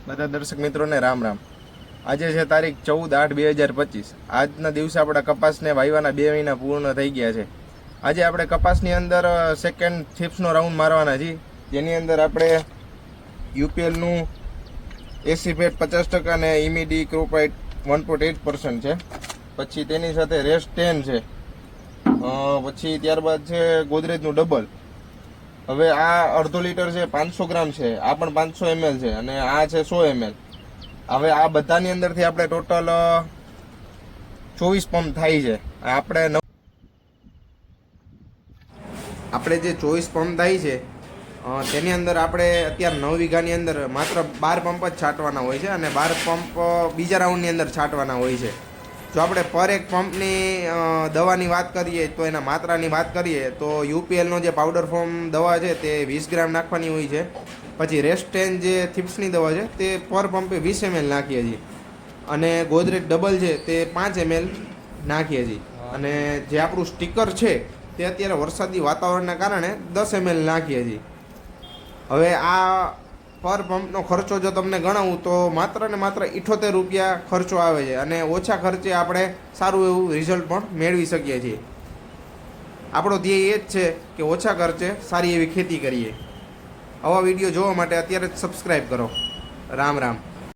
બધા દર્શક મિત્રોને રામ રામ। આજે છે તારીખ 14/8/2025। આજના દિવસે આપણા કપાસને વાવવાના 2 મહિના પૂર્ણ થઈ ગયા છે। આજે આપણે કપાસની અંદર સેકન્ડ થિપ્સનો રાઉન્ડ મારવાના છીએ, જેની અંદર આપણે યુપીએલનું એસીફેટ 50% અને ઇમીડી ક્રોપાઇટ 1.8% છે। પછી તેની સાથે રેસ્ટ 10 છે, પછી ત્યારબાદ છે ગોદરેજનું ડબલ। હવે આ અડધો લીટર છે, 500 ગ્રામ છે, આ પણ 500 ml છે અને આ છે 100 ml। હવે આ બધાની અંદરથી આપણે ટોટલ 24 પંપ થાય છે। આપણે જે 24 પંપ થાય છે તેની અંદર આપણે અત્યારે 9 વીઘાની અંદર માત્ર 12 પંપ જ છાંટવાના હોય છે અને 12 પંપ બીજા રાઉન્ડની અંદર છાંટવાના હોય છે। જો આપણે પર એક પંપની દવાની વાત કરીએ તો એના માત્રાની વાત કરીએ તો યુપીએલનો જે પાવડર ફોર્મ દવા છે તે 20 ગ્રામ નાખવાની હોય છે। પછી રેસ્ટ 10 જે થિપ્સની દવા છે તે પર પંપે 20 ml નાખીએ છીએ અને ગોદરેજ ડબલ છે તે 5 ml નાખીએ છીએ અને જે આપણું સ્ટીકર છે તે અત્યારે વરસાદી વાતાવરણના કારણે 10 ml નાખીએ છીએ। હવે આ પર પંપનો ખર્ચો જો તમને ગણાવું તો માત્ર ને માત્ર 78 રૂપિયા ખર્ચો આવે છે અને ઓછા ખર્ચે આપણે સારું એવું રિઝલ્ટ પણ મેળવી શકીએ છીએ। આપણો ધ્યેય એ જ છે કે ઓછા ખર્ચે સારી એવી ખેતી કરીએ। આવા વિડીયો જોવા માટે અત્યારે જ સબસ્ક્રાઈબ કરો। રામ રામ।